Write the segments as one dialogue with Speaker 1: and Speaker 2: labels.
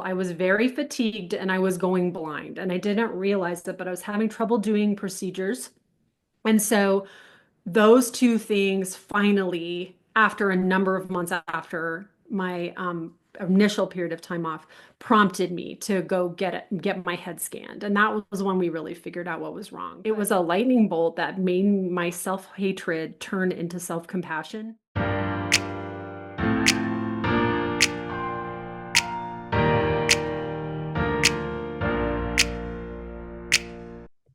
Speaker 1: I was very fatigued and I was going blind. And I didn't realize it, but I was having trouble doing procedures. And so those two things finally, after a number of months after my initial period of time off, prompted me to go get my head scanned. And that was when we really figured out what was wrong. It was a lightning bolt that made my self-hatred turn into self-compassion.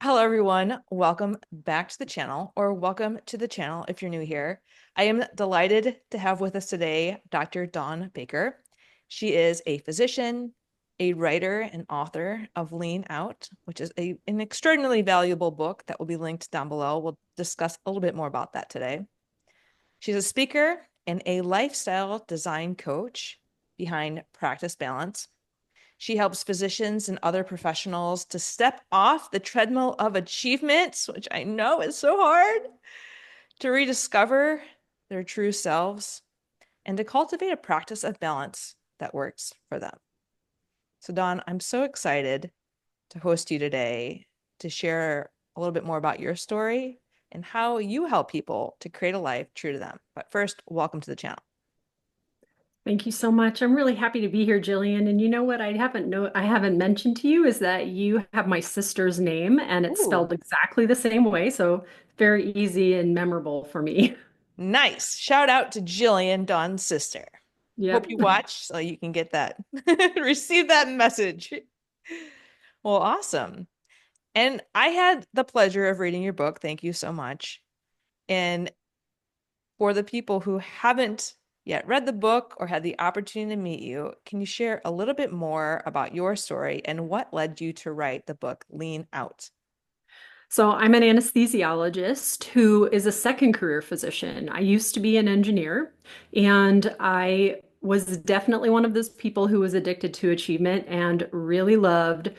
Speaker 2: Hello, everyone. Welcome back to the channel, or welcome to the channel if you're new here. I am delighted to have with us today Dr. Dawn Baker. She is a physician, a writer, and author of Lean Out, which is an extraordinarily valuable book that will be linked down below. We'll discuss a little bit more about that today. She's a speaker and a lifestyle design coach behind Practice Balance. She helps physicians and other professionals to step off the treadmill of achievements, which I know is so hard, to rediscover their true selves, and to cultivate a practice of balance that works for them. So, Dawn, I'm so excited to host you today to share a little bit more about your story and how you help people to create a life true to them. But first, welcome to the channel.
Speaker 1: Thank you so much. I'm really happy to be here, Jillian. And you know what I haven't mentioned to you is that you have my sister's name and it's
Speaker 2: Ooh,
Speaker 1: spelled exactly the same way. So very easy and memorable for me.
Speaker 2: nice. Shout out to Jillian, Dawn's sister. Hope
Speaker 1: Yep.
Speaker 2: you watch so you can get that, receive that message. Well, awesome. And I had the pleasure of reading your book. Thank you so much. And for the people who haven't yet read the book or had the opportunity to meet you, can you share a little bit more about your story and what led you to write the book Lean Out?
Speaker 1: So I'm an anesthesiologist who is a second career physician. I used to be an engineer, and I was definitely one of those people who was addicted to achievement and really loved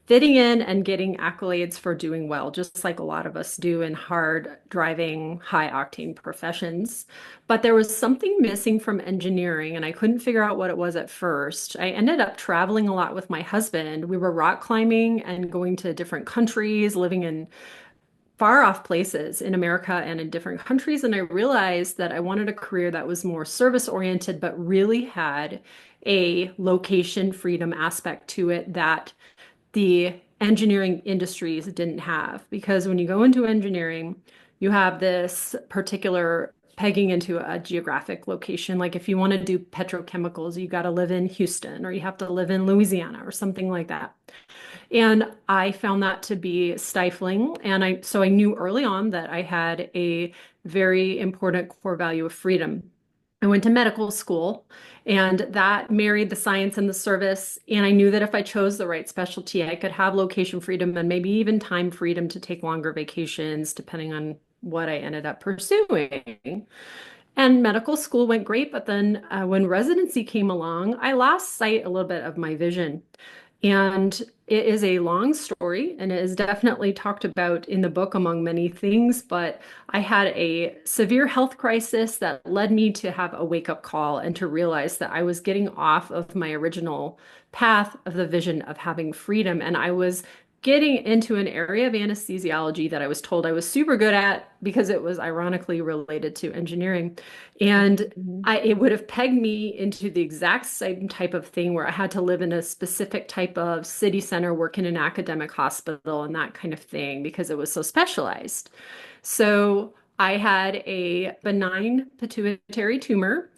Speaker 1: fitting in and getting accolades for doing well, just like a lot of us do in hard driving, high octane professions. But there was something missing from engineering, and I couldn't figure out what it was at first. I ended up traveling a lot with my husband. We were rock climbing and going to different countries, living in far off places in America and in different countries. And I realized that I wanted a career that was more service oriented, but really had a location freedom aspect to it that the engineering industries didn't have. Because when you go into engineering, you have this particular pegging into a geographic location. Like if you want to do petrochemicals, you got to live in Houston or you have to live in Louisiana or something like that. And I found that to be stifling. So I knew early on that I had a very important core value of freedom. I went to medical school and that married the science and the service. And I knew that if I chose the right specialty, I could have location freedom and maybe even time freedom to take longer vacations, depending on what I ended up pursuing. And medical school went great, but then when residency came along, I lost sight a little bit of my vision. And it is a long story, and it is definitely talked about in the book among many things. But I had a severe health crisis that led me to have a wake-up call and to realize that I was getting off of my original path of the vision of having freedom. And I was getting into an area of anesthesiology that I was told I was super good at because it was ironically related to engineering. And
Speaker 2: Mhm.
Speaker 1: it would have pegged me into the exact same type of thing where I had to live in a specific type of city center, work in an academic hospital, and that kind of thing because it was so specialized. So I had a benign pituitary tumor.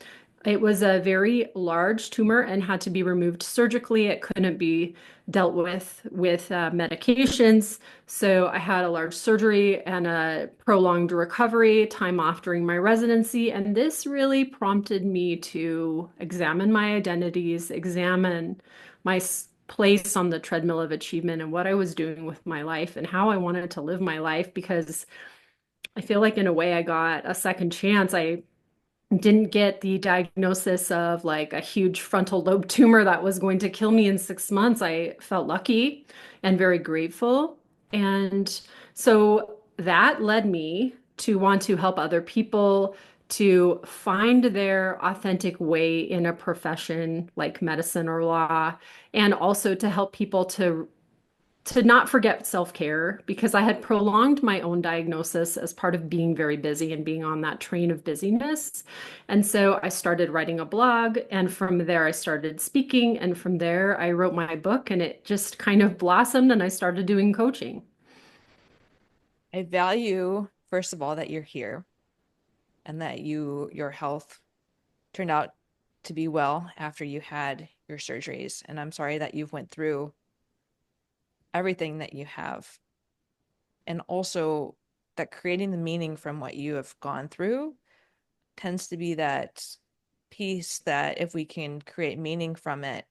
Speaker 1: It was a very large tumor and had to be removed surgically. It couldn't be dealt with medications. So I had a large surgery and a prolonged recovery, time off during my residency. And this really prompted me to examine my identities, examine my place on the treadmill of achievement and what I was doing with my life and how I wanted to live my life because I feel like in a way I got a second chance. I didn't get the diagnosis of like a huge frontal lobe tumor that was going to kill me in 6 months. I felt lucky and very grateful. And so that led me to want to help other people to find their authentic way in a profession like medicine or law, and also to help people to not forget self-care because I had prolonged my own diagnosis as part of being very busy and being on that train of busyness. And so I started writing a blog, and from there I started speaking, and from there I wrote my book, and it just kind of blossomed, and I started doing coaching.
Speaker 2: I value, first of all, that you're here and that your health turned out to be well after you had your surgeries. And I'm sorry that you've went through everything that you have. And also that creating the meaning from what you have gone through tends to be that piece that if we can create meaning from it,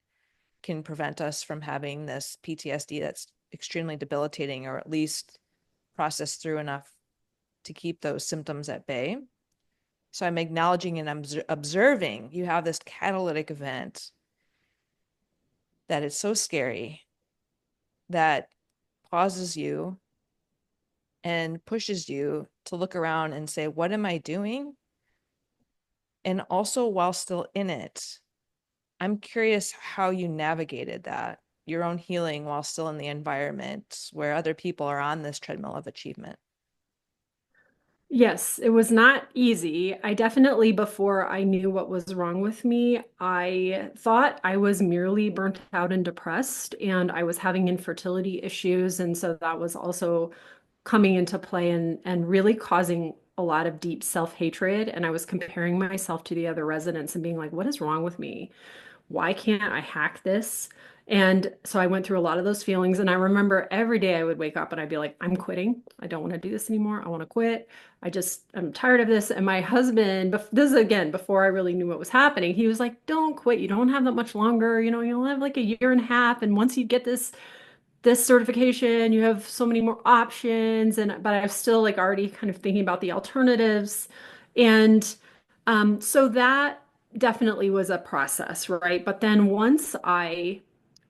Speaker 2: can prevent us from having this PTSD that's extremely debilitating, or at least process through enough to keep those symptoms at bay. So I'm acknowledging and I'm observing you have this catalytic event that is so scary that pauses you and pushes you to look around and say, what am I doing? And also, while still in it, I'm curious how you navigated that, your own healing while still in the environment where other people are on this treadmill of achievement.
Speaker 1: Yes, it was not easy. I definitely, before I knew what was wrong with me, I thought I was merely burnt out and depressed, and I was having infertility issues. And so that was also coming into play and really causing a lot of deep self-hatred. And I was comparing myself to the other residents and being like, what is wrong with me? Why can't I hack this? And so I went through a lot of those feelings. And I remember every day I would wake up and I'd be like, I'm quitting. I don't want to do this anymore. I want to quit. I'm tired of this. And my husband, this is again before I really knew what was happening, he was like, don't quit. You don't have that much longer. You know, you'll have like a year and a half. And once you get this certification, you have so many more options. And but I was still like already kind of thinking about the alternatives. And so that definitely was a process, right? But then once I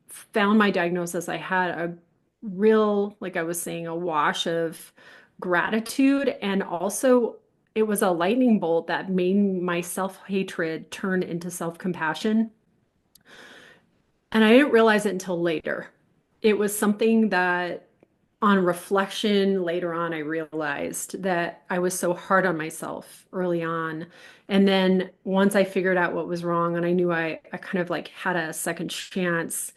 Speaker 1: found my diagnosis, I had a real, like I was saying, a wash of gratitude. And also, it was a lightning bolt that made my self-hatred turn into self-compassion. And I didn't realize it until later. It was something that, on reflection, later on, I realized that I was so hard on myself early on. And then once I figured out what was wrong and I knew I kind of like had a second chance,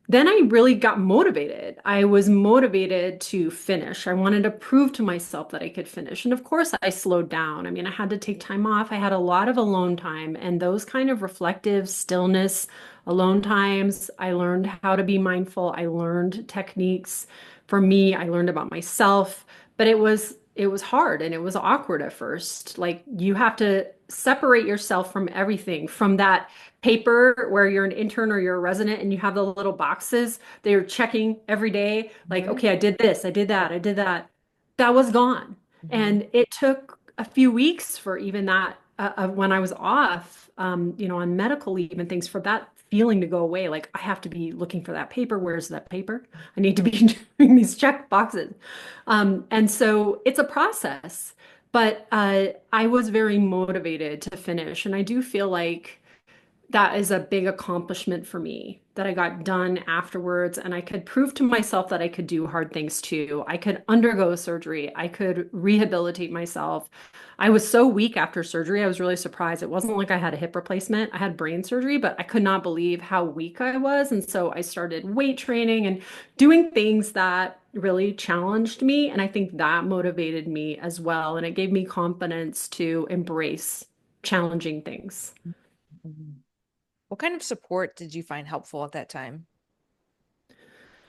Speaker 1: then I really got motivated. I was motivated to finish. I wanted to prove to myself that I could finish. And of course, I slowed down. I mean, I had to take time off. I had a lot of alone time, and those kind of reflective stillness, alone times, I learned how to be mindful. I learned techniques. For me, I learned about myself, but it was hard and it was awkward at first. Like you have to separate yourself from everything, from that paper where you're an intern or you're a resident and you have the little boxes that you're checking every day, like,
Speaker 2: Mm-hmm.
Speaker 1: okay, I did this, I did that, I did that. That was gone.
Speaker 2: Mm-hmm.
Speaker 1: And it took a few weeks for even that, when I was off, on medical leave and things, for that feeling to go away. Like, I have to be looking for that paper. Where's that paper? I need to be doing these check boxes. And so it's a process, but I was very motivated to finish. And I do feel like that is a big accomplishment for me that I got done afterwards. And I could prove to myself that I could do hard things too. I could undergo surgery. I could rehabilitate myself. I was so weak after surgery. I was really surprised. It wasn't like I had a hip replacement. I had brain surgery, but I could not believe how weak I was. And so I started weight training and doing things that really challenged me. And I think that motivated me as well. And it gave me confidence to embrace challenging things.
Speaker 2: Mm-hmm. What kind of support did you find helpful at that time?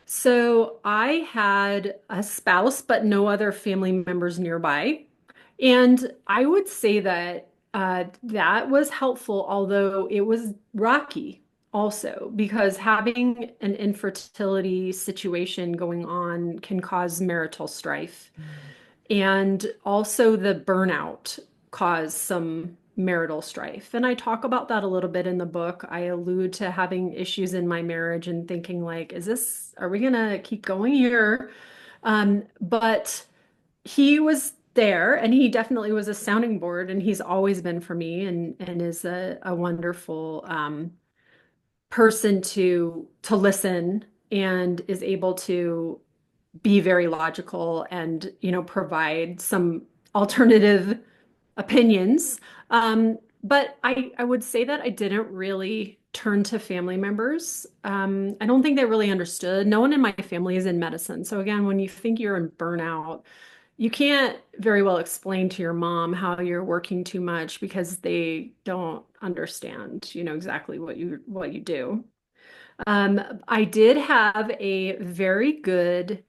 Speaker 1: So I had a spouse, but no other family members nearby. And I would say that that was helpful, although it was rocky also, because having an infertility situation going on can cause marital strife. And also the burnout caused some marital strife. And I talk about that a little bit in the book. I allude to having issues in my marriage and thinking like, are we gonna keep going here? But he was there, and he definitely was a sounding board, and he's always been for me, and is a wonderful person to listen, and is able to be very logical and, provide some alternative opinions. But I would say that I didn't really turn to family members. I don't think they really understood. No one in my family is in medicine. So again, when you think you're in burnout, you can't very well explain to your mom how you're working too much because they don't understand, exactly what you do. I did have a very good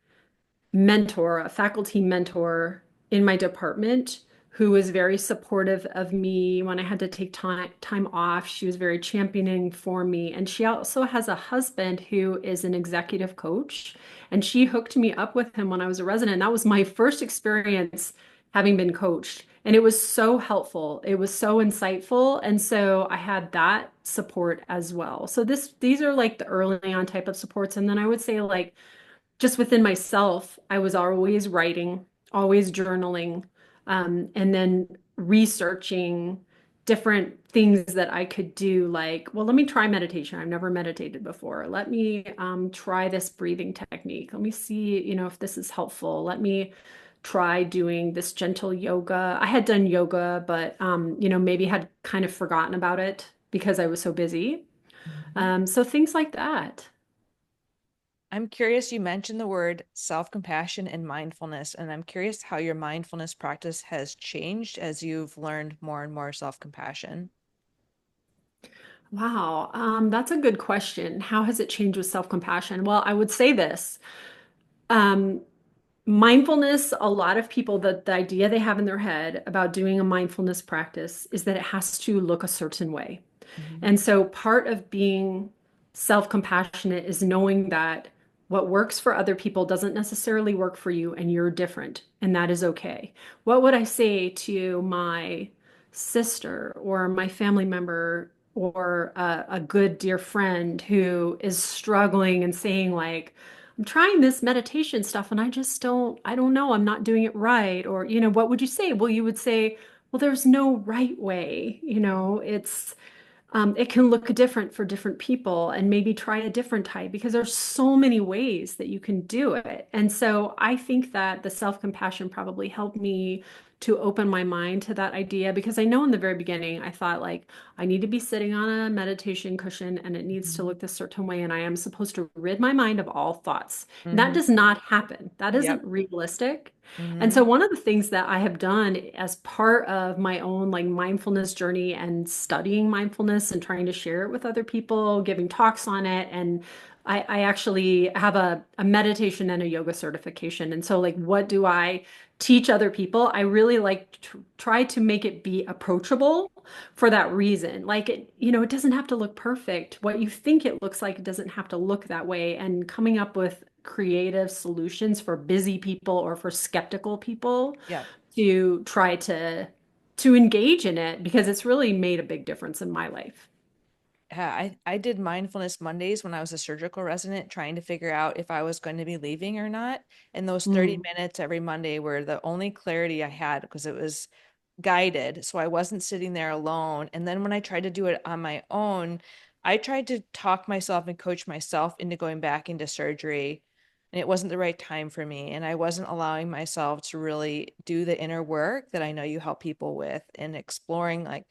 Speaker 1: mentor, a faculty mentor in my department who was very supportive of me when I had to take time off. She was very championing for me. And she also has a husband who is an executive coach. And she hooked me up with him when I was a resident. That was my first experience having been coached. And it was so helpful. It was so insightful. And so I had that support as well. So these are like the early on type of supports. And then I would say like just within myself, I was always writing, always journaling, and then researching different things that I could do. Like, well, let me try meditation. I've never meditated before. Let me try this breathing technique. Let me see, if this is helpful. Let me try doing this gentle yoga. I had done yoga, but maybe had kind of forgotten about it because I was so busy.
Speaker 2: Mhm.
Speaker 1: So things like that.
Speaker 2: I'm curious, you mentioned the word self-compassion and mindfulness, and I'm curious how your mindfulness practice has changed as you've learned more and more self-compassion.
Speaker 1: Wow, that's a good question. How has it changed with self-compassion? Well, I would say this. Um, Mindfulness, a lot of people, the idea they have in their head about doing a mindfulness practice is that it has to look a certain way.
Speaker 2: Mhm.
Speaker 1: And so part of being self-compassionate is knowing that what works for other people doesn't necessarily work for you and you're different, and that is okay. What would I say to my sister or my family member or a good dear friend who is struggling and saying like, I'm trying this meditation stuff and I don't know, I'm not doing it right. Or, what would you say? Well, you would say, well, there's no right way. It can look different for different people and maybe try a different type because there's so many ways that you can do it. And so I think that the self-compassion probably helped me to open my mind to that idea because I know in the very beginning I thought like I need to be sitting on a meditation cushion and it needs to
Speaker 2: Mhm.
Speaker 1: look this certain way and I am supposed to rid my mind of all thoughts. And that
Speaker 2: Mhm.
Speaker 1: does not happen. That isn't
Speaker 2: Yep.
Speaker 1: realistic. And so
Speaker 2: Mhm.
Speaker 1: one of the things that I have done as part of my own like mindfulness journey and studying mindfulness and trying to share it with other people, giving talks on it, and I actually have a meditation and a yoga certification. And so like what do I teach other people? I really like try to make it be approachable for that reason. Like it doesn't have to look perfect. What you think it looks like, it doesn't have to look that way. And coming up with creative solutions for busy people or for skeptical people
Speaker 2: Yep.
Speaker 1: to try to engage in it because it's really made a big difference in my life.
Speaker 2: Yeah, I did mindfulness Mondays when I was a surgical resident, trying to figure out if I was going to be leaving or not. And those 30
Speaker 1: Mm,
Speaker 2: minutes every Monday were the only clarity I had because it was guided. So I wasn't sitting there alone. And then when I tried to do it on my own, I tried to talk myself and coach myself into going back into surgery. And it wasn't the right time for me. And I wasn't allowing myself to really do the inner work that I know you help people with and exploring, like,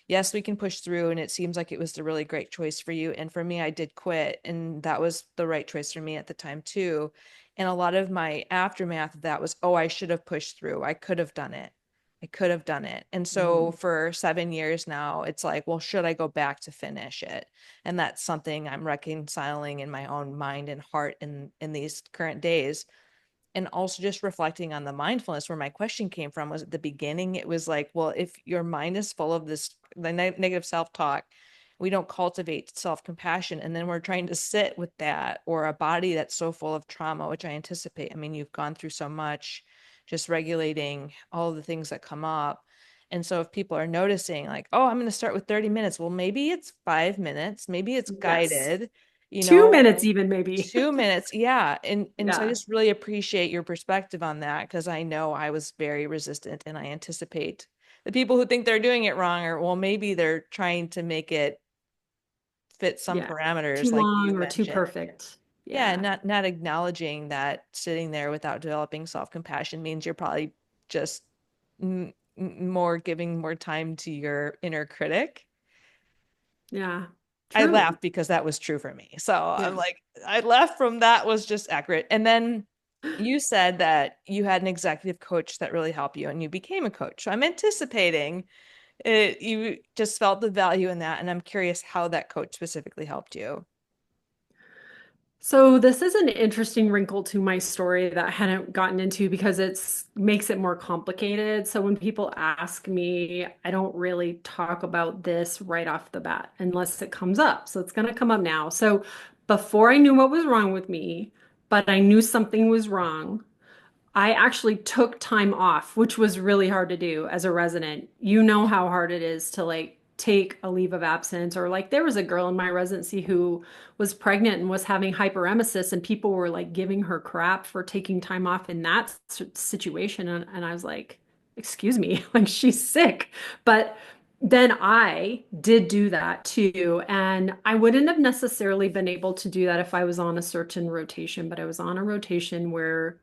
Speaker 2: yes, we can push through. And it seems like it was the really great choice for you. And for me, I did quit. And that was the right choice for me at the time, too. And a lot of my aftermath of that was, oh, I should have pushed through. I could have done it. I could have done it. And so
Speaker 1: mm,
Speaker 2: for 7 years now, it's like, well, should I go back to finish it? And that's something I'm reconciling in my own mind and heart in these current days. And also just reflecting on the mindfulness where my question came from was at the beginning, it was like, well, if your mind is full of this negative self-talk, we don't cultivate self-compassion. And then we're trying to sit with that or a body that's so full of trauma, which I anticipate. I mean, you've gone through so much, just regulating all of the things that come up. And so if people are noticing like, oh, I'm going to start with 30 minutes, well, maybe it's 5 minutes, maybe it's
Speaker 1: yes.
Speaker 2: guided. you
Speaker 1: 2 minutes
Speaker 2: know,
Speaker 1: even maybe.
Speaker 2: 2 minutes. Yeah. And so I
Speaker 1: Yeah.
Speaker 2: just really appreciate your perspective on that because I know I was very resistant and I anticipate the people who think they're doing it wrong or well, maybe they're trying to make it fit some
Speaker 1: Yeah. Too
Speaker 2: parameters like
Speaker 1: long
Speaker 2: you
Speaker 1: or too
Speaker 2: mentioned.
Speaker 1: perfect.
Speaker 2: Yeah,
Speaker 1: Yeah.
Speaker 2: not acknowledging that sitting there without developing self-compassion means you're probably just more giving more time to your inner critic.
Speaker 1: Yeah.
Speaker 2: I
Speaker 1: True.
Speaker 2: laughed because that was true for me. So I'm
Speaker 1: Yeah.
Speaker 2: like, I left from that was just accurate. And then you said that you had an executive coach that really helped you and you became a coach. So I'm anticipating it, you just felt the value in that. And I'm curious how that coach specifically helped you.
Speaker 1: So this is an interesting wrinkle to my story that I hadn't gotten into because it's makes it more complicated. So when people ask me, I don't really talk about this right off the bat unless it comes up. So it's going to come up now. So before I knew what was wrong with me, but I knew something was wrong, I actually took time off, which was really hard to do as a resident. You know how hard it is to like take a leave of absence, or like there was a girl in my residency who was pregnant and was having hyperemesis, and people were like giving her crap for taking time off in that situation. And I was like, excuse me, like she's sick. But then I did do that too. And I wouldn't have necessarily been able to do that if I was on a certain rotation, but I was on a rotation where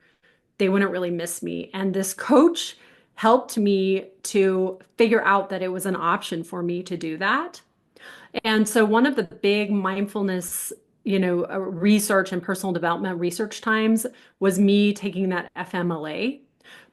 Speaker 1: they wouldn't really miss me. And this coach helped me to figure out that it was an option for me to do that. And so one of the big mindfulness, research and personal development research times was me taking that FMLA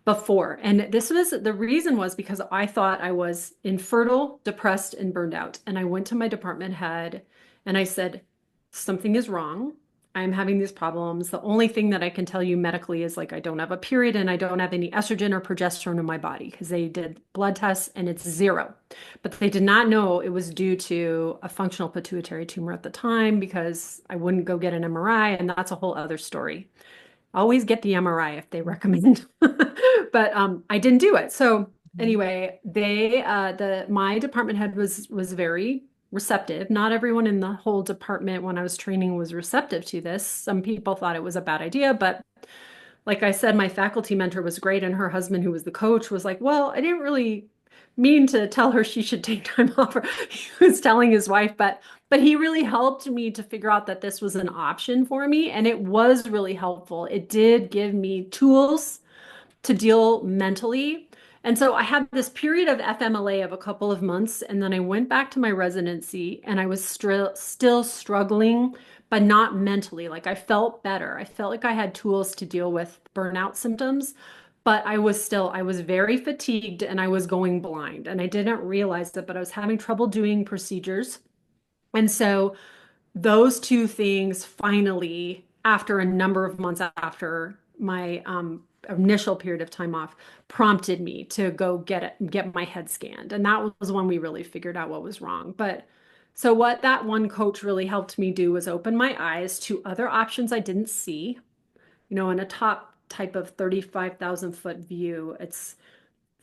Speaker 1: before. And this was the reason was because I thought I was infertile, depressed, and burned out. And I went to my department head and I said, something is wrong. I'm having these problems. The only thing that I can tell you medically is like I don't have a period and I don't have any estrogen or progesterone in my body because they did blood tests and it's zero. But they did not know it was due to a functional pituitary tumor at the time because I wouldn't go get an MRI, and that's a whole other story. Always get the MRI if they recommend. But I didn't do it. So
Speaker 2: Mhm.
Speaker 1: anyway, the my department head was very receptive. Not everyone in the whole department when I was training was receptive to this. Some people thought it was a bad idea, but like I said, my faculty mentor was great, and her husband, who was the coach, was like, "Well, I didn't really mean to tell her she should take time off." He was telling his wife, but he really helped me to figure out that this was an option for me, and it was really helpful. It did give me tools to deal mentally. And so I had this period of FMLA of a couple of months, and then I went back to my residency and I was still struggling, but not mentally. Like I felt better. I felt like I had tools to deal with burnout symptoms, but I was very fatigued and I was going blind. And I didn't realize it, but I was having trouble doing procedures. And so those two things finally, after a number of months after my initial period of time off, prompted me to go get my head scanned. And that was when we really figured out what was wrong. But so what that one coach really helped me do was open my eyes to other options I didn't see. In a top type of 35,000 foot view, it's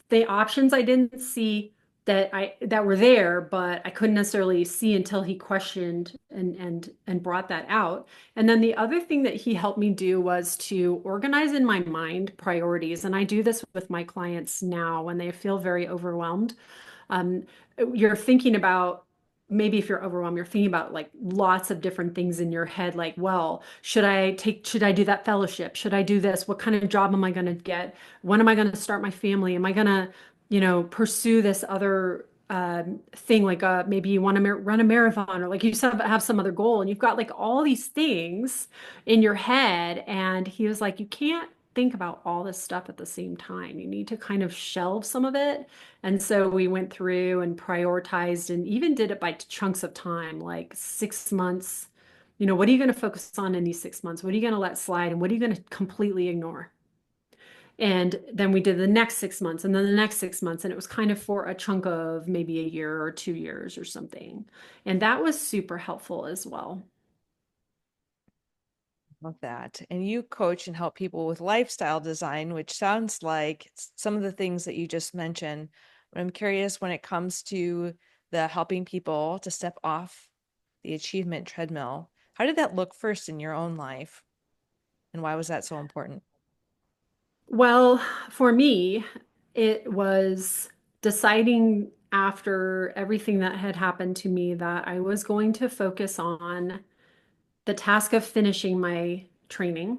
Speaker 1: the options I didn't see that were there, but I couldn't necessarily see until he questioned and brought that out. And then the other thing that he helped me do was to organize in my mind priorities. And I do this with my clients now when they feel very overwhelmed. Um, you're thinking about maybe if you're overwhelmed, you're thinking about like lots of different things in your head, like, well, should I do that fellowship? Should I do this? What kind of job am I going to get? When am I going to start my family? Am I going to, pursue this other thing? Like maybe you want to run a marathon, or like you said, have some other goal, and you've got like all these things in your head. And he was like, you can't think about all this stuff at the same time. You need to kind of shelve some of it. And so we went through and prioritized and even did it by chunks of time, like 6 months. What are you going to focus on in these 6 months? What are you going to let slide? And what are you going to completely ignore? And then we did the next 6 months and then the next 6 months. And it was kind of for a chunk of maybe a year or 2 years or something. And that was super helpful as well.
Speaker 2: Love that. And you coach and help people with lifestyle design, which sounds like some of the things that you just mentioned. But I'm curious when it comes to the helping people to step off the achievement treadmill. How did that look first in your own life, and why was that so important?
Speaker 1: Well, for me, it was deciding after everything that had happened to me that I was going to focus on the task of finishing my training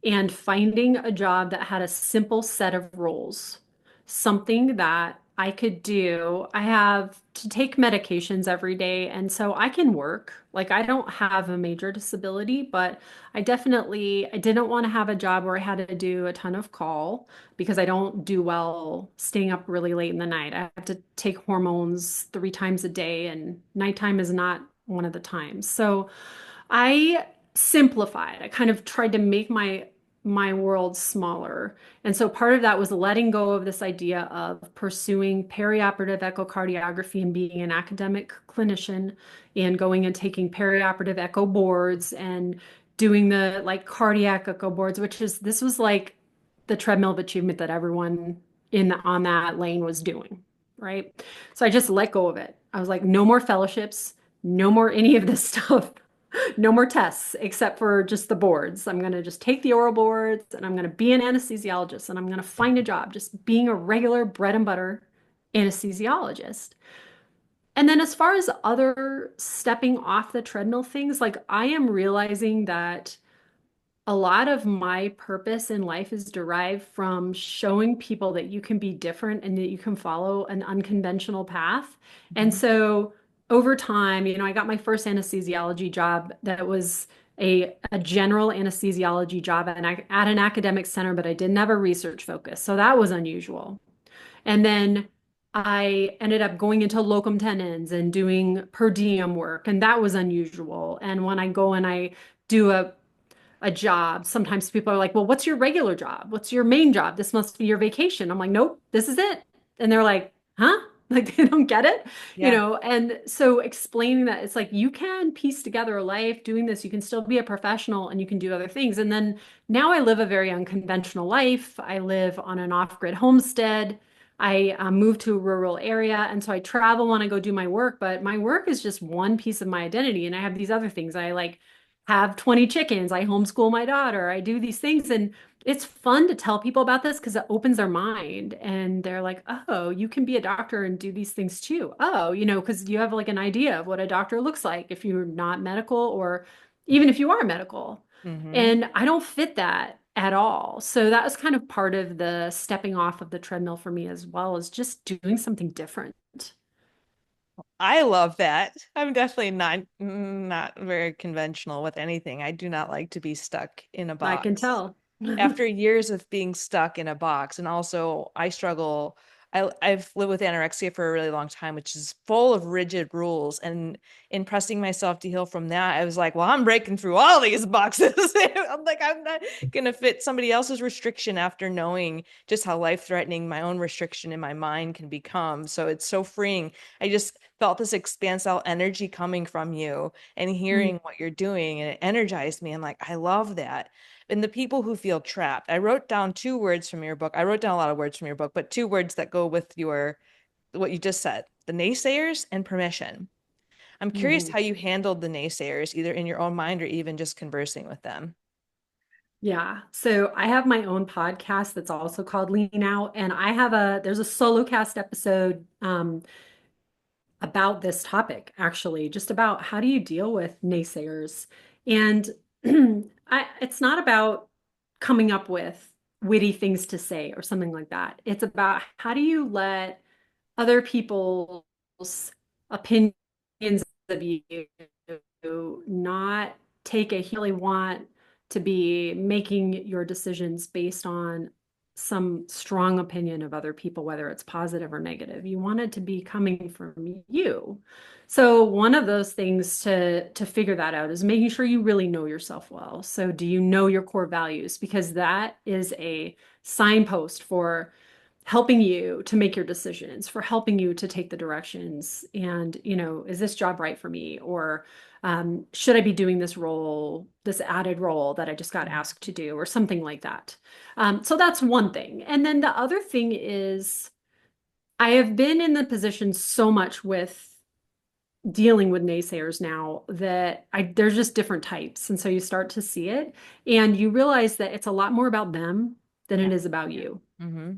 Speaker 1: and finding a job that had a simple set of rules, something that I could do. I have to take medications every day, and so I can work. Like I don't have a major disability, but I didn't want to have a job where I had to do a ton of call because I don't do well staying up really late in the night. I have to take hormones 3 times a day, and nighttime is not one of the times. So I simplified. I kind of tried to make my world smaller. And so part of that was letting go of this idea of pursuing perioperative echocardiography and being an academic clinician and going and taking perioperative echo boards and doing the like cardiac echo boards, which is this was like the treadmill of achievement that everyone on that lane was doing, right? So I just let go of it. I was like, no more fellowships, no more any of this stuff. No more tests except for just the boards. I'm going to just take the oral boards and I'm going to be an anesthesiologist and I'm going to find a job just being a regular bread and butter anesthesiologist. And then as far as other stepping off the treadmill things, like I am realizing that a lot of my purpose in life is derived from showing people that you can be different and that you can follow an unconventional path. And
Speaker 2: Mhm.
Speaker 1: so over time, I got my first anesthesiology job that was a general anesthesiology job at an academic center, but I didn't have a research focus. So that was unusual. And then I ended up going into locum tenens and doing per diem work, and that was unusual. And when I go and I do a job, sometimes people are like, well, what's your regular job? What's your main job? This must be your vacation. I'm like, nope, this is it. And they're like, huh? Like they don't get it,
Speaker 2: Yeah.
Speaker 1: And so explaining that it's like you can piece together a life doing this, you can still be a professional and you can do other things. And then now I live a very unconventional life. I live on an off-grid homestead. I moved to a rural area, and so I travel when I go do my work, but my work is just one piece of my identity. And I have these other things. I like have 20 chickens. I homeschool my daughter. I do these things. And it's fun to tell people about this because it opens their mind. And they're like, oh, you can be a doctor and do these things too. Oh, because you have like an idea of what a doctor looks like if you're not medical or even if you are medical.
Speaker 2: Hmm.
Speaker 1: And I don't fit that at all. So that was kind of part of the stepping off of the treadmill for me as well as just doing something different.
Speaker 2: I love that. I'm definitely not very conventional with anything. I do not like to be stuck in a
Speaker 1: I can
Speaker 2: box.
Speaker 1: tell.
Speaker 2: After years of being stuck in a box, and also I struggle. I've lived with anorexia for a really long time, which is full of rigid rules. And in pressing myself to heal from that, I was like, well, I'm breaking through all these boxes. I'm like, I'm not gonna fit somebody else's restriction after knowing just how life-threatening my own restriction in my mind can become. So it's so freeing. I just felt this expansile energy coming from you and hearing what you're doing, and it energized me. And like, I love that. And the people who feel trapped. I wrote down two words from your book. I wrote down a lot of words from your book, but two words that go with your what you just said, the naysayers and permission. I'm curious
Speaker 1: Mhm.
Speaker 2: how you handled the naysayers, either in your own mind or even just conversing with them.
Speaker 1: Yeah. So I have my own podcast that's also called Lean Out. And there's a solo cast episode about this topic, actually, just about how do you deal with naysayers. And it's not about coming up with witty things to say or something like that. It's about how do you let other people's opinions of you not take a really want to be making your decisions based on some strong opinion of other people, whether it's positive or negative. You want it to be coming from you. So one of those things to figure that out is making sure you really know yourself well. So do you know your core values? Because that is a signpost for helping you to make your decisions, for helping you to take the directions. And, is this job right for me? Or should I be doing this role, this added role that I just got
Speaker 2: Mhm.
Speaker 1: asked to do, or something like that? So that's one thing. And then the other thing is, I have been in the position so much with dealing with naysayers now that there's just different types. And so you start to see it and you realize that it's a lot more about them than
Speaker 2: Yeah.
Speaker 1: it is about you.
Speaker 2: Mm-hmm.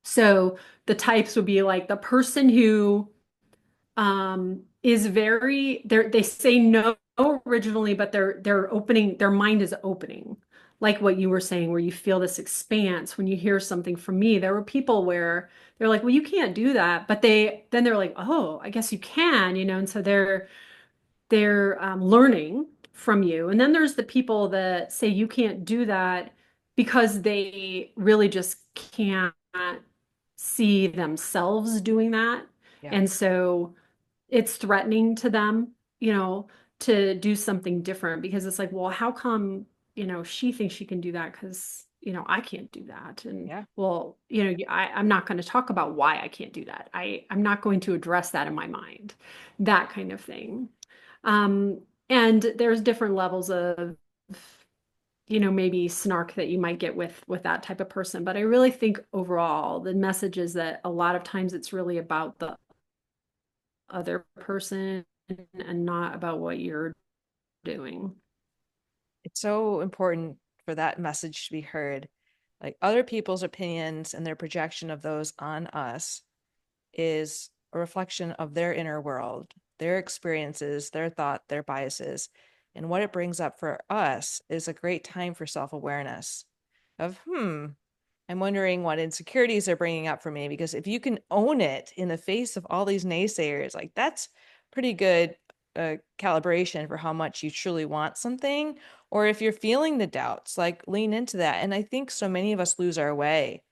Speaker 1: So the types would be like the person who is very they say no originally, but they're opening, their mind is opening. Like what you were saying, where you feel this expanse when you hear something from me. There were people where they're like, well, you can't do that. But they're like, oh, I guess you can, and so they're learning from you. And then there's the people that say you can't do that because they really just can't see themselves doing that.
Speaker 2: Yeah.
Speaker 1: And so it's threatening to them, to do something different because it's like, well, how come, she thinks she can do that because, I can't do that. And
Speaker 2: Yeah.
Speaker 1: well, I'm not going to talk about why I can't do that. I'm not going to address that in my mind, that kind of thing. Um, and there's different levels of, maybe snark that you might get with that type of person. But I really think overall, the message is that a lot of times it's really about the other person and not about what you're doing.
Speaker 2: It's so important for that message to be heard. Like other people's opinions and their projection of those on us is a reflection of their inner world, their experiences, their thought, their biases. And what it brings up for us is a great time for self-awareness of, I'm wondering what insecurities they're bringing up for me. Because if you can own it in the face of all these naysayers, like that's pretty good calibration for how much you truly want something. Or if you're feeling the doubts, like lean into that. And I think so many of us lose our way.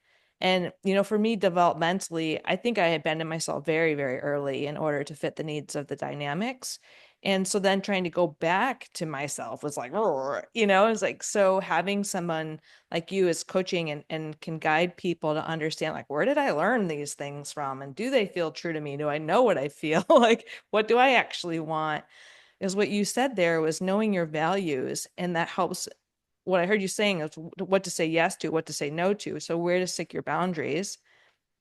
Speaker 2: And, for me, developmentally, I think I abandoned myself very, very early in order to fit the needs of the dynamics. And so then trying to go back to myself was like, it's like, so having someone like you as coaching and can guide people to understand, like, where did I learn these things from? And do they feel true to me? Do I know what I feel? Like, what do I actually want? Is what you said there was knowing your values. And that helps. What I heard you saying is what to say yes to, what to say no to. So where to stick your boundaries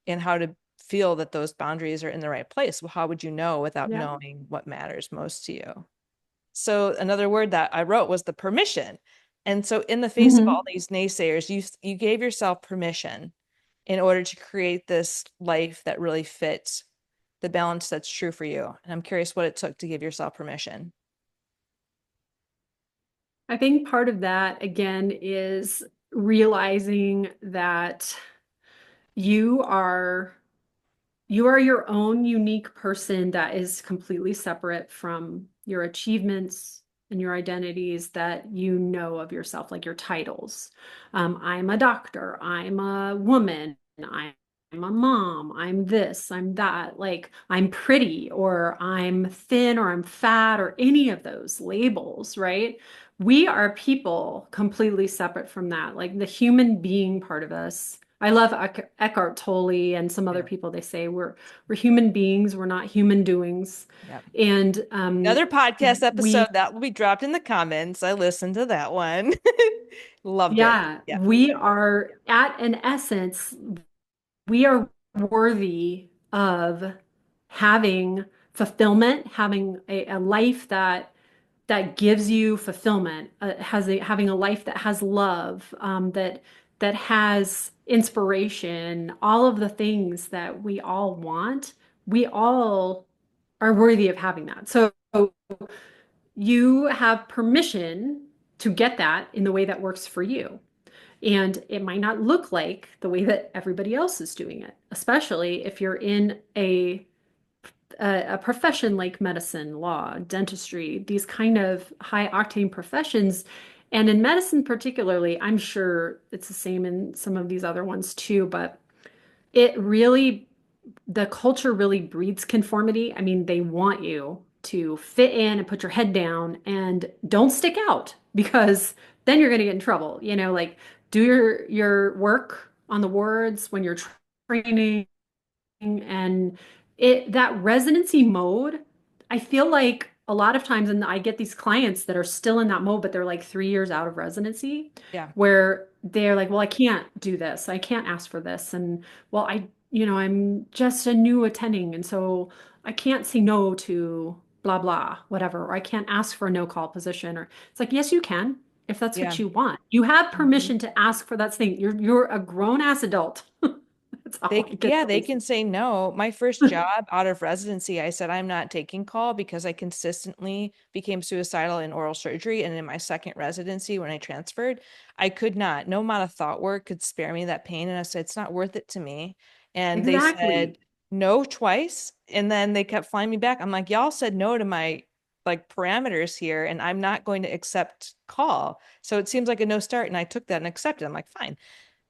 Speaker 2: and how to feel that those boundaries are in the right place. Well, how would you know without
Speaker 1: Yeah.
Speaker 2: knowing what matters most to you? So another word that I wrote was the permission. And so in the face of all
Speaker 1: Hmm.
Speaker 2: these naysayers, you gave yourself permission in order to create this life that really fits the balance that's true for you. And I'm curious what it took to give yourself permission.
Speaker 1: I think part of that, again, is realizing that you are you are your own unique person that is completely separate from your achievements and your identities that you know of yourself, like your titles. I'm a doctor, I'm a woman, I'm a mom, I'm this, I'm that, like I'm pretty, or I'm thin, or I'm fat, or any of those labels, right? We are people completely separate from that, like the human being part of us. I love Eckhart Tolle and some other
Speaker 2: Yeah.
Speaker 1: people. They say we're human beings, we're not human doings.
Speaker 2: Yep.
Speaker 1: And
Speaker 2: Another podcast
Speaker 1: we
Speaker 2: episode that will be dropped in the comments. I listened to that one. Loved it.
Speaker 1: yeah,
Speaker 2: Yeah.
Speaker 1: we are at an essence, we are worthy of having fulfillment, having a life that gives you fulfillment, having a life that has love, that has inspiration, all of the things that we all want. We all are worthy of having that. So you have permission to get that in the way that works for you. And it might not look like the way that everybody else is doing it, especially if you're in a profession like medicine, law, dentistry, these kind of high octane professions. And in medicine, particularly, I'm sure it's the same in some of these other ones too, but it really, the culture really breeds conformity. I mean, they want you to fit in and put your head down and don't stick out because then you're going to get in trouble. Like do your work on the wards when you're training, and that residency mode, I feel like a lot of times, and I get these clients that are still in that mode, but they're like 3 years out of residency,
Speaker 2: Yeah.
Speaker 1: where they're like, well, I can't do this. I can't ask for this. And I'm just a new attending. And so I can't say no to blah, blah, whatever, or I can't ask for a no call position. Or it's like, yes, you can, if that's
Speaker 2: Yeah.
Speaker 1: what you want. You have
Speaker 2: Mhm.
Speaker 1: permission to ask for that thing. You're a grown ass adult. That's all I can
Speaker 2: Yeah, they
Speaker 1: really
Speaker 2: can
Speaker 1: say.
Speaker 2: say no. My first job out of residency, I said I'm not taking call because I consistently became suicidal in oral surgery. And in my second residency, when I transferred, I could not. No amount of thought work could spare me that pain. And I said, it's not worth it to me. And they said
Speaker 1: Exactly.
Speaker 2: no twice. And then they kept flying me back. I'm like, y'all said no to my like parameters here, and I'm not going to accept call. So it seems like a no start. And I took that and accepted. I'm like, fine.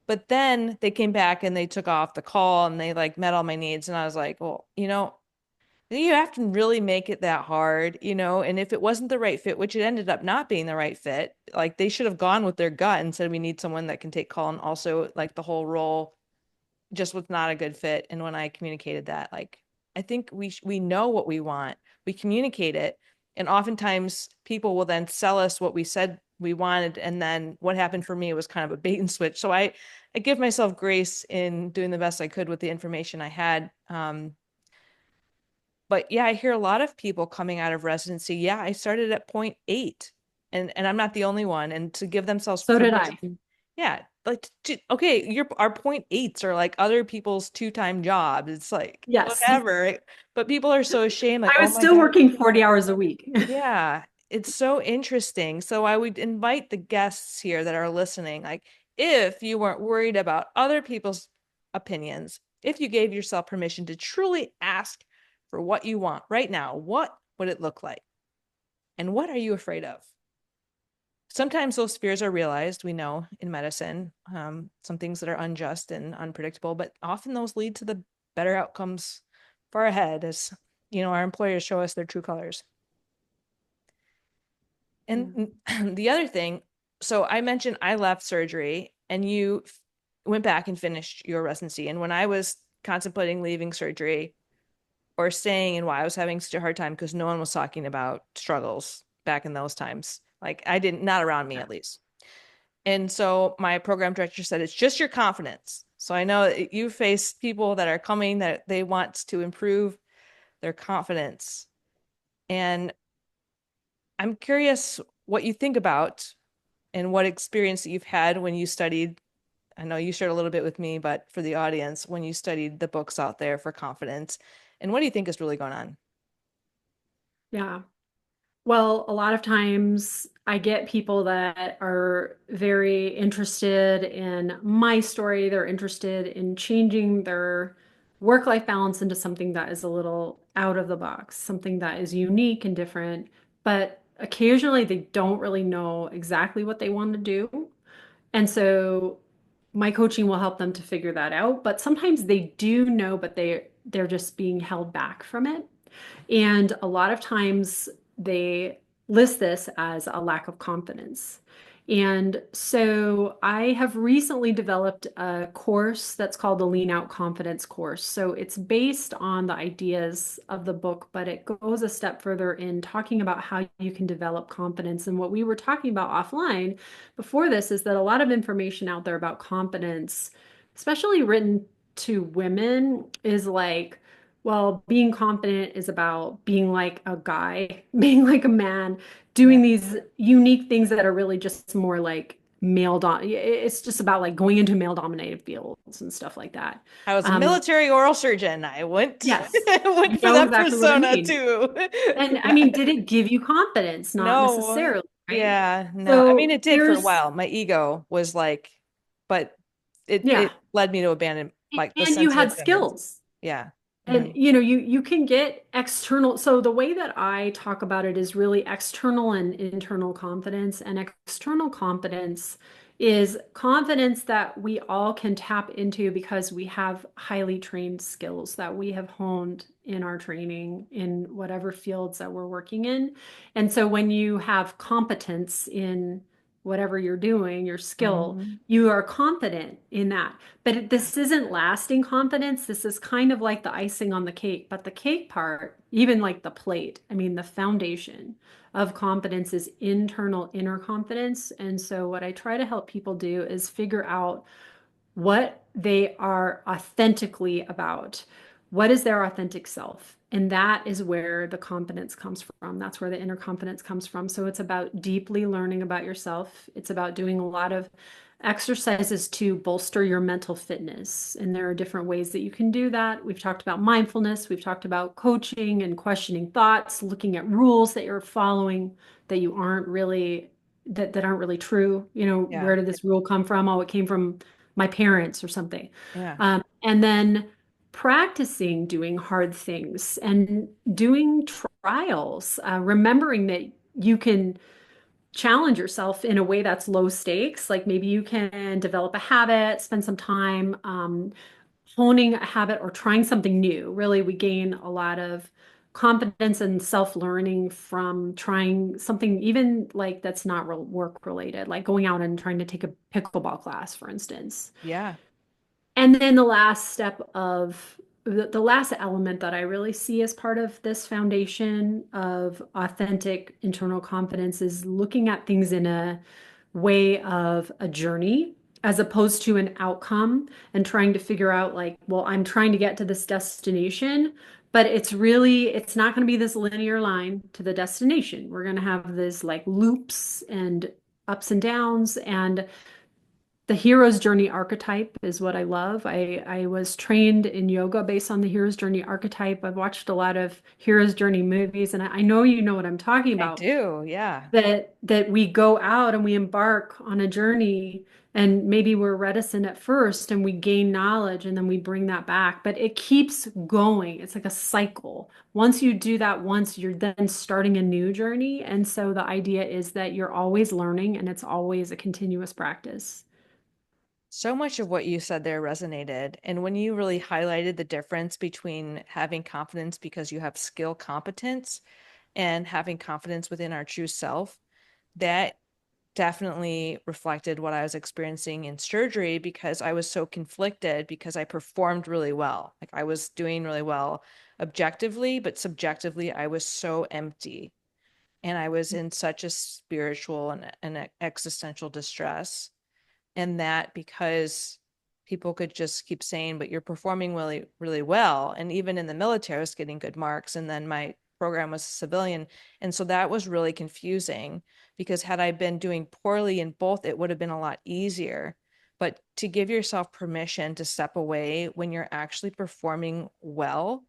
Speaker 2: But then they came back and they took off the call and they like met all my needs. And I was like, well, you have to really make it that hard, and if it wasn't the right fit, which it ended up not being the right fit, like they should have gone with their gut and said, we need someone that can take call. And also like the whole role just was not a good fit. And when I communicated that, like, I think we know what we want, we communicate it, and oftentimes people will then sell us what we said we wanted, and then what happened for me was kind of a bait and switch. So I give myself grace in doing the best I could with the information I had. But yeah, I hear a lot of people coming out of residency. Yeah, I started at point 8, and I'm not the only one. And to give themselves
Speaker 1: So did I.
Speaker 2: permission, yeah, like okay, our point eights are like other people's two-time jobs. It's like
Speaker 1: Yes.
Speaker 2: whatever, right? But people are so ashamed, like,
Speaker 1: I
Speaker 2: oh
Speaker 1: was
Speaker 2: my
Speaker 1: still
Speaker 2: God.
Speaker 1: working 40 hours a week.
Speaker 2: Yeah, it's so interesting. So I would invite the guests here that are listening, like, if you weren't worried about other people's opinions, if you gave yourself permission to truly ask for what you want right now, what would it look like? And what are you afraid of? Sometimes those fears are realized, we know in medicine, some things that are unjust and unpredictable, but often those lead to the better outcomes far ahead as, our employers show us their true colors.
Speaker 1: Yeah.
Speaker 2: And the other thing, so I mentioned I left surgery and you went back and finished your residency. And when I was contemplating leaving surgery or staying, and why I was having such a hard time because no one was talking about struggles back in those times. Like I didn't, not around me at least. And so my program director said, it's just your confidence. So I know that you face people that are coming that they want to improve their confidence. And I'm curious what you think about and what experience that you've had when you studied. I know you shared a little bit with me, but for the audience, when you studied the books out there for confidence, and what do you think is really going on?
Speaker 1: Yeah. Well, a lot of times I get people that are very interested in my story. They're interested in changing their work-life balance into something that is a little out of the box, something that is unique and different. But occasionally they don't really know exactly what they want to do. And so my coaching will help them to figure that out. But sometimes they do know, but they're just being held back from it. And a lot of times they list this as a lack of confidence. And so I have recently developed a course that's called the Lean Out Confidence course. So it's based on the ideas of the book, but it goes a step further in talking about how you can develop confidence. And what we were talking about offline before this is that a lot of information out there about confidence, especially written to women, is like, well, being confident is about being like a guy, being like a man,
Speaker 2: Yeah.
Speaker 1: doing these unique things that are really just more like it's just about like going into male dominated fields and stuff like that.
Speaker 2: I was a
Speaker 1: Um,
Speaker 2: military oral surgeon. I went
Speaker 1: yes,
Speaker 2: went
Speaker 1: you
Speaker 2: for
Speaker 1: know
Speaker 2: that
Speaker 1: exactly what I
Speaker 2: persona
Speaker 1: mean.
Speaker 2: too.
Speaker 1: And I
Speaker 2: Yeah.
Speaker 1: mean, did it give you confidence? Not
Speaker 2: No.
Speaker 1: necessarily, right?
Speaker 2: Yeah, no. I mean,
Speaker 1: So
Speaker 2: it did for a
Speaker 1: there's,
Speaker 2: while. My ego was like, but it
Speaker 1: yeah,
Speaker 2: led me to abandon like the
Speaker 1: and you
Speaker 2: sense of
Speaker 1: had
Speaker 2: independence.
Speaker 1: skills.
Speaker 2: Yeah.
Speaker 1: And
Speaker 2: Hmm.
Speaker 1: you can get external. So the way that I talk about it is really external and internal confidence. And external confidence is confidence that we all can tap into because we have highly trained skills that we have honed in our training in whatever fields that we're working in. And so when you have competence in whatever you're doing, your skill,
Speaker 2: Hmm.
Speaker 1: you are confident in that. But this isn't lasting confidence. This is kind of like the icing on the cake. But the cake part, even like the plate, I mean, the foundation of confidence is internal inner confidence. And so, what I try to help people do is figure out what they are authentically about. what is their authentic self? And that is where the confidence comes from. That's where the inner confidence comes from. So it's about deeply learning about yourself. It's about doing a lot of exercises to bolster your mental fitness. And there are different ways that you can do that. We've talked about mindfulness, we've talked about coaching and questioning thoughts, looking at rules that you're following that you aren't really that aren't really true. You know,
Speaker 2: Yeah.
Speaker 1: where did this rule come from? Oh, it came from my parents or something.
Speaker 2: Yeah.
Speaker 1: And then practicing doing hard things and doing trials, remembering that you can challenge yourself in a way that's low stakes. Like maybe you can develop a habit, spend some time honing a habit or trying something new. Really, we gain a lot of confidence and self-learning from trying something even like that's not real work related, like going out and trying to take a pickleball class, for instance.
Speaker 2: Yeah.
Speaker 1: And then the last step of the last element that I really see as part of this foundation of authentic internal confidence is looking at things in a way of a journey as opposed to an outcome and trying to figure out like, well, I'm trying to get to this destination, but it's not going to be this linear line to the destination. We're going to have this like loops and ups and downs and the hero's journey archetype is what I love. I was trained in yoga based on the hero's journey archetype. I've watched a lot of hero's journey movies, and I know you know what I'm talking
Speaker 2: I
Speaker 1: about.
Speaker 2: do. Yeah.
Speaker 1: That we go out and we embark on a journey, and maybe we're reticent at first, and we gain knowledge, and then we bring that back. But it keeps going. It's like a cycle. Once you do that once, you're then starting a new journey. And so the idea is that you're always learning, and it's always a continuous practice.
Speaker 2: So much of what you said there resonated. And when you really highlighted the difference between having confidence because you have skill competence and having confidence within our true self, that definitely reflected what I was experiencing in surgery because I was so conflicted because I performed really well. Like I was doing really well objectively, but subjectively, I was so empty. And I was in such a spiritual and existential distress. And that because people could just keep saying, but you're performing really, really well. And even in the military, I was getting good marks. And then my program was civilian. And so that was really confusing because had I been doing poorly in both, it would have been a lot easier. But to give yourself permission to step away when you're actually performing well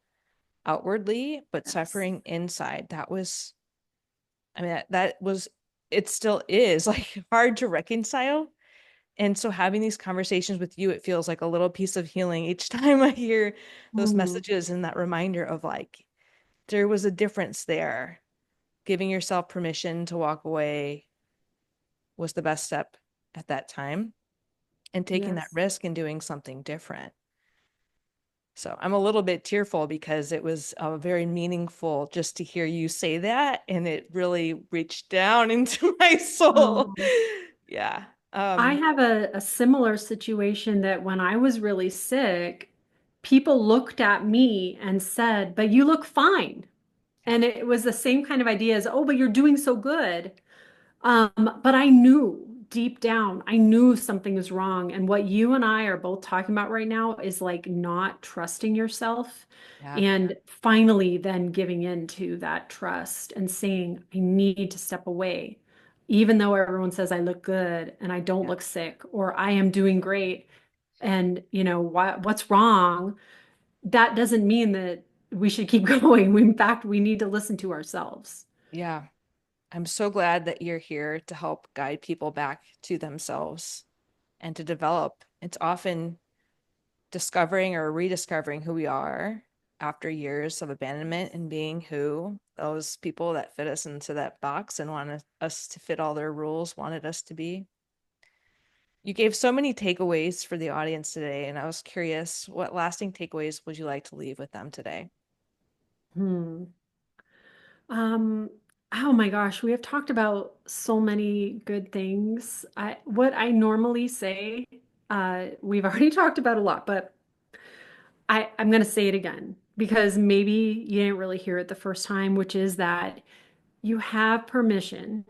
Speaker 2: outwardly, but
Speaker 1: Yes.
Speaker 2: suffering inside, I mean, that was, it still is like hard to reconcile. And so having these conversations with you, it feels like a little piece of healing each time I hear those
Speaker 1: Mhm.
Speaker 2: messages and that reminder of like, there was a difference there. Giving yourself permission to walk away was the best step at that time and taking that
Speaker 1: Yes.
Speaker 2: risk and doing something different. So I'm a little bit tearful because it was very meaningful just to hear you say that. And it really reached down into my soul.
Speaker 1: Um,
Speaker 2: Yeah.
Speaker 1: I have a similar situation that when I was really sick, people looked at me and said, "But you look fine."
Speaker 2: Yeah.
Speaker 1: And it was the same kind of idea as, "Oh, but you're doing so good." But I knew deep down, I knew something was wrong. And what you and I are both talking about right now is like not trusting yourself
Speaker 2: Yeah.
Speaker 1: and finally then giving in to that trust and saying, I need to step away. Even though everyone says I look good and I don't
Speaker 2: Yeah.
Speaker 1: look sick or I am doing great and what's wrong, that doesn't mean that we should keep going. In fact, we need to listen to ourselves.
Speaker 2: Yeah. I'm so glad that you're here to help guide people back to themselves and to develop. It's often discovering or rediscovering who we are after years of abandonment and being who those people that fit us into that box and wanted us to fit all their rules wanted us to be. You gave so many takeaways for the audience today, and I was curious, what lasting takeaways would you like to leave with them today?
Speaker 1: Hmm. Um, oh my gosh, we have talked about so many good things. What I normally say, we've already talked about a lot, but I'm going to say it again because maybe you didn't really hear it the first time, which is that you have permission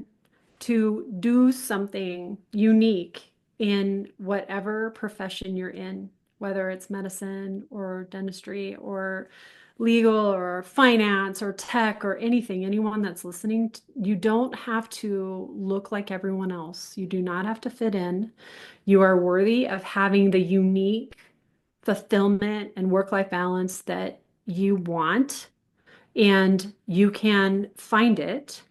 Speaker 1: to do something unique in whatever profession you're in. whether it's medicine or dentistry or legal or finance or tech or anything, anyone that's listening, you don't have to look like everyone else. You do not have to fit in. You are worthy of having the unique fulfillment and work-life balance that you want, and you can find it.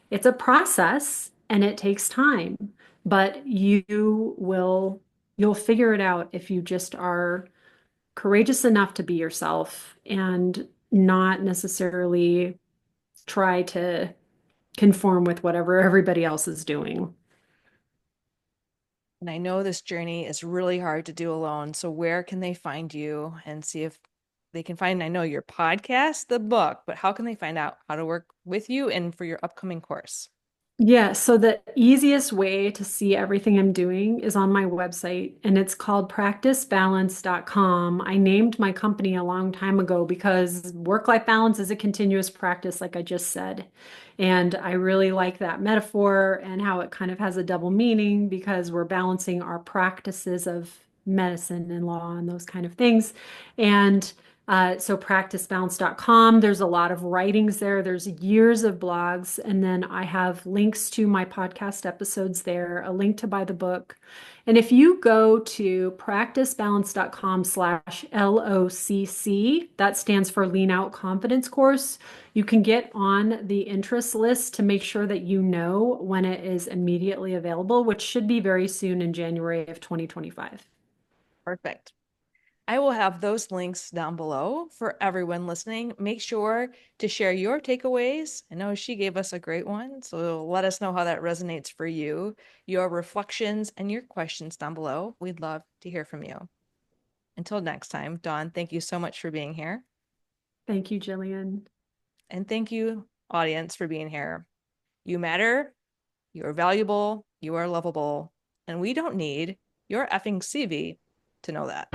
Speaker 1: It's a process and it takes time, but you'll figure it out if you just are courageous enough to be yourself and not necessarily try to conform with whatever everybody else is doing.
Speaker 2: And I know this journey is really hard to do alone. So where can they find you and see if they can find, I know your podcast, the book, but how can they find out how to work with you and for your upcoming course?
Speaker 1: Yeah, so the easiest way to see everything I'm doing is on my website, and it's called practicebalance.com. I named my company a long time ago because work-life balance is a continuous practice, like I just said. And I really like that metaphor and how it kind of has a double meaning because we're balancing our practices of medicine and law and those kind of things. And so practicebalance.com, there's a lot of writings there. There's years of blogs. And then I have links to my podcast episodes there, a link to buy the book. And if you go to practicebalance.com/LOCC, that stands for Lean Out Confidence Course, you can get on the interest list to make sure that you know when it is immediately available, which should be very soon in January of 2025.
Speaker 2: Perfect. I will have those links down below for everyone listening. Make sure to share your takeaways. I know she gave us a great one, so let us know how that resonates for you, your reflections, and your questions down below. We'd love to hear from you. Until next time, Dawn, thank you so much for being here.
Speaker 1: Thank you, Jillian.
Speaker 2: And thank you, audience, for being here. You matter, you are valuable, you are lovable, and we don't need your effing CV to know that.